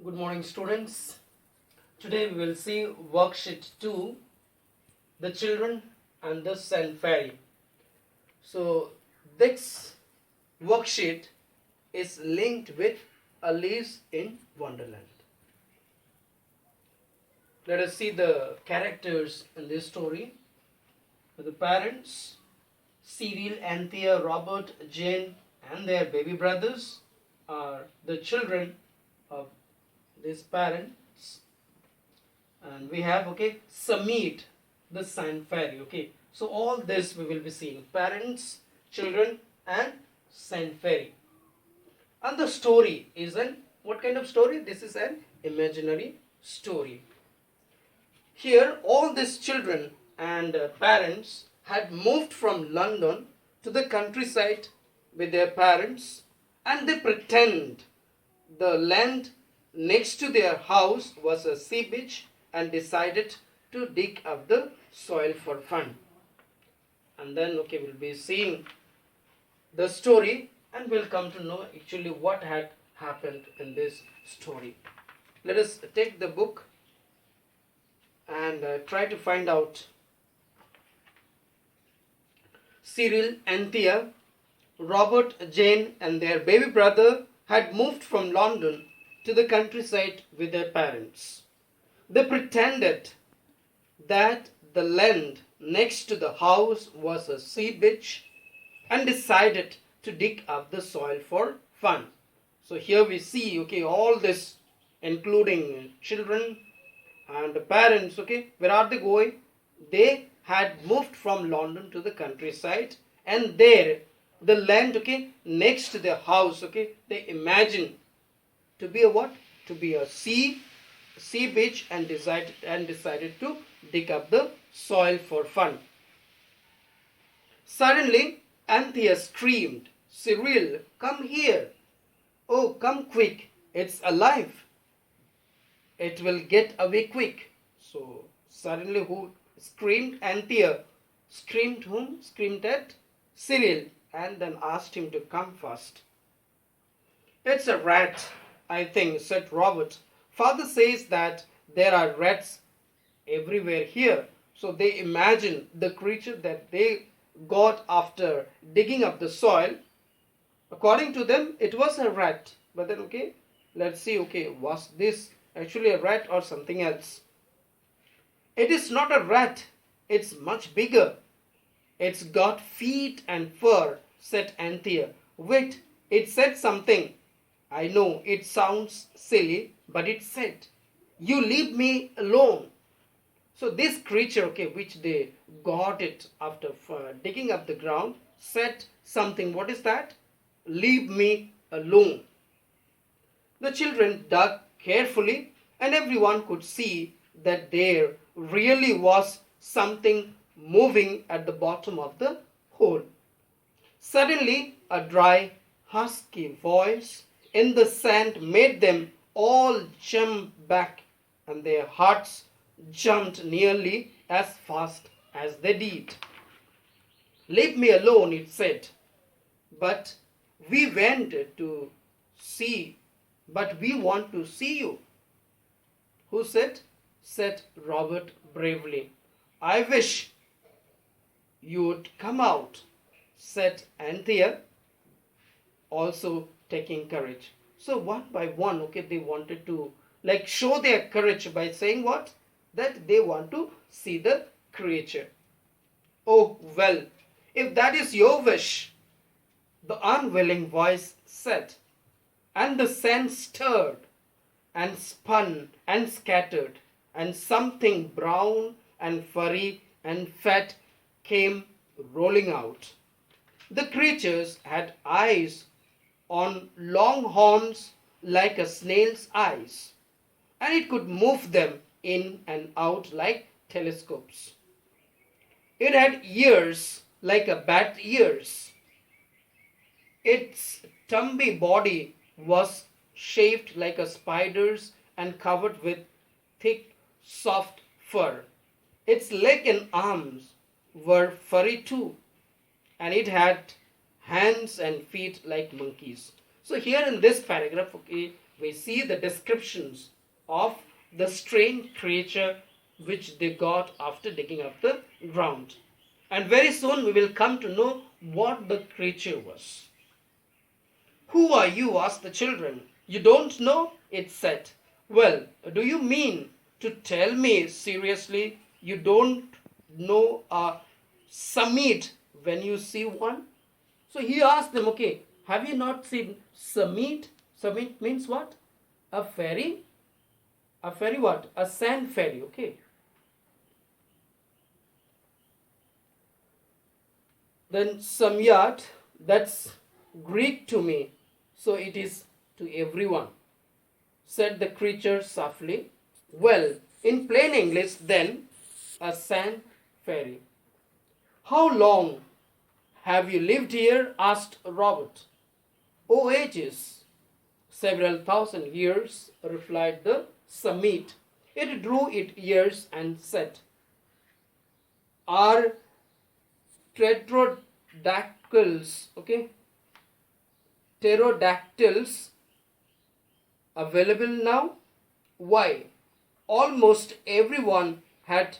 Good morning, students. Today we will see worksheet 2, the children and the sand fairy. So this worksheet is linked with Alice in Wonderland. Let us see the characters in this story. The parents, Cyril, Anthea, Robert, Jane and their baby brothers are the children of these parents. And we have Samit, the sand fairy. So all this we will be seeing: parents, children and sand fairy. And the story is what kind of story? This is an imaginary story. Here all these children and parents had moved from London to the countryside with their parents, and they pretend the land next to their house was a sea beach and decided to dig up the soil for fun. And then we'll be seeing the story and we'll come to know actually what had happened in this story. Let us take the book and try to find out. Cyril, Anthea, Robert, Jane and their baby brother had moved from London to the countryside with their parents. They pretended that the land next to the house was a sea beach and decided to dig up the soil for fun. So here we see all this, including children and the parents. Where are they going? They had moved from London to the countryside, and there the land next to their house they imagine to be a what? To be a sea beach and decided to dig up the soil for fun. Suddenly, Anthea screamed, "Cyril, come here! Oh, come quick! It's alive! It will get away quick!" So suddenly, who screamed? Anthea. Screamed whom? Screamed at Cyril and then asked him to come fast. "It's a rat, I think," said Robert. "Father says that there are rats everywhere here." So they imagine the creature that they got after digging up the soil. According to them, it was a rat. But then, let's see, was this actually a rat or something else? "It is not a rat. It's much bigger. It's got feet and fur," said Anthea. "Wait, it said something. I know it sounds silly, but it said, 'You leave me alone.'" So this creature, which they got it after digging up the ground, said something. What is that? "Leave me alone." The children dug carefully, and everyone could see that there really was something moving at the bottom of the hole. Suddenly, a dry, husky voice in the sand made them all jump back, and their hearts jumped nearly as fast as they did. "Leave me alone," it said. "But we want to see you." "Who said?" said Robert bravely. "I wish you would come out," said Anthea, also taking courage. So one by one, they wanted to show their courage by saying what? That they want to see the creature. "Oh, well, if that is your wish," the unwilling voice said, and the sand stirred and spun and scattered, and something brown and furry and fat came rolling out. The creatures had eyes on long horns like a snail's eyes, and it could move them in and out like telescopes. It had ears like a bat ears. Its tumbly body was shaped like a spider's and covered with thick, soft fur. Its legs and arms were furry too, and it had hands and feet like monkeys. So here in this paragraph, we see the descriptions of the strange creature which they got after digging up the ground. And very soon we will come to know what the creature was. Who are you? Asked the children. You don't know? It said. Well, do you mean to tell me seriously you don't know a summit when you see one? So he asked them, okay, have you not seen summit? Summit means what? A fairy? A fairy what? A sand fairy, okay. Then samyat, that's Greek to me, so it is to everyone, said the creature softly. Well, in plain English then, a sand fairy. How long have you lived here? Asked Robert. Oh, ages. Several thousand years, replied the summit. It drew its ears and said, Are pterodactyls, okay, pterodactyls available now? Why, almost everyone had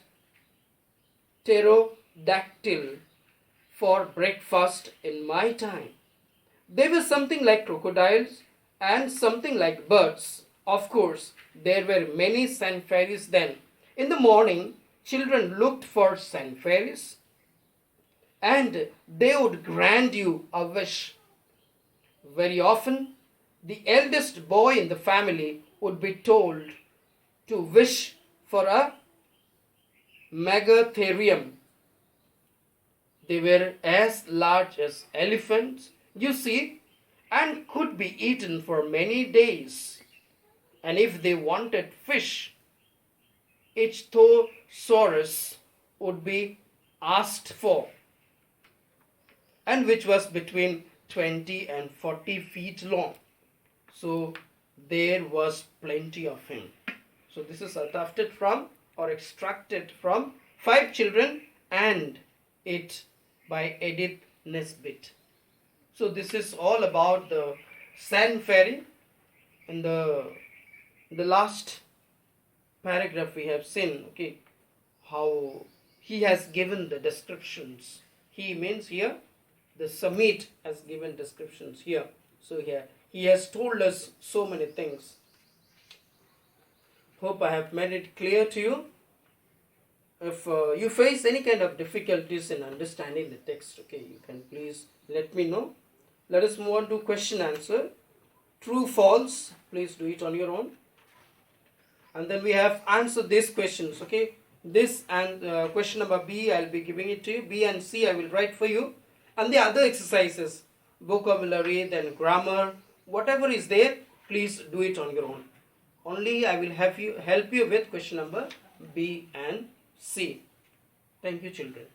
pterodactyl for breakfast in my time. They were something like crocodiles and something like birds. Of course, there were many sand fairies then. In the morning, children looked for sand fairies and they would grant you a wish. Very often, the eldest boy in the family would be told to wish for a megatherium. They were as large as elephants, you see, and could be eaten for many days. And if they wanted fish, Ichthyosaurus would be asked for, and which was between 20 and 40 feet long. So there was plenty of him. So this is adapted from or extracted from Five Children and It by Edith Nesbit. So this is all about the sand fairy. In the last paragraph we have seen, okay, how he has given the descriptions. He means here the summit has given descriptions here. So here he has told us so many things. Hope I have made it clear to you. If you face any kind of difficulties in understanding the text, okay, you can please let me know. Let us move on to question answer. True, false, please do it on your own. And then we have answered these questions, okay. This and question number B, I'll be giving it to you. B and C I will write for you. And the other exercises, vocabulary, then grammar, whatever is there, please do it on your own. Only I will help you with question number B and C. Thank you, children.